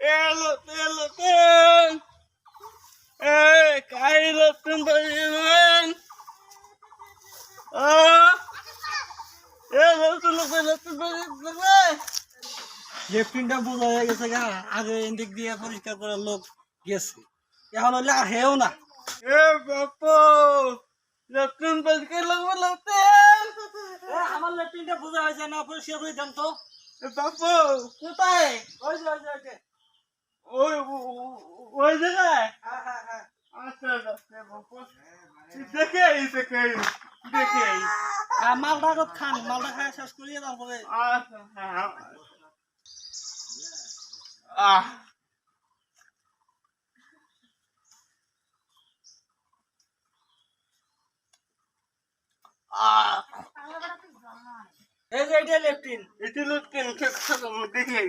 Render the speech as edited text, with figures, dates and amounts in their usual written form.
Elephant. Hey, elephant, elephant. লেফটিনটা বোঝা হয়ে গেছে গা আগে এদিক দিয়ে পরিষ্কার করার লোক গেছে এখন হলে আর হেও না Hey, Papa. Elephant, elephant. আমার লেফটিনটা বোঝা হয়েছে না পরিষ্কার করে দেন তো Hey, Papa. কোথায় ওই যে ওই যে ওই যে ওই জায়গায় হ্যাঁ হ্যাঁ হ্যাঁ আচ্ছা বাবা দেখে দেখে দেখে মালটা খান মালটা খায় শেষ করিয়ে তারপরে আচ্ছা হ্যাঁ আহ আহ এই যে এটা লেফটিন এটি লোক কেন দেখে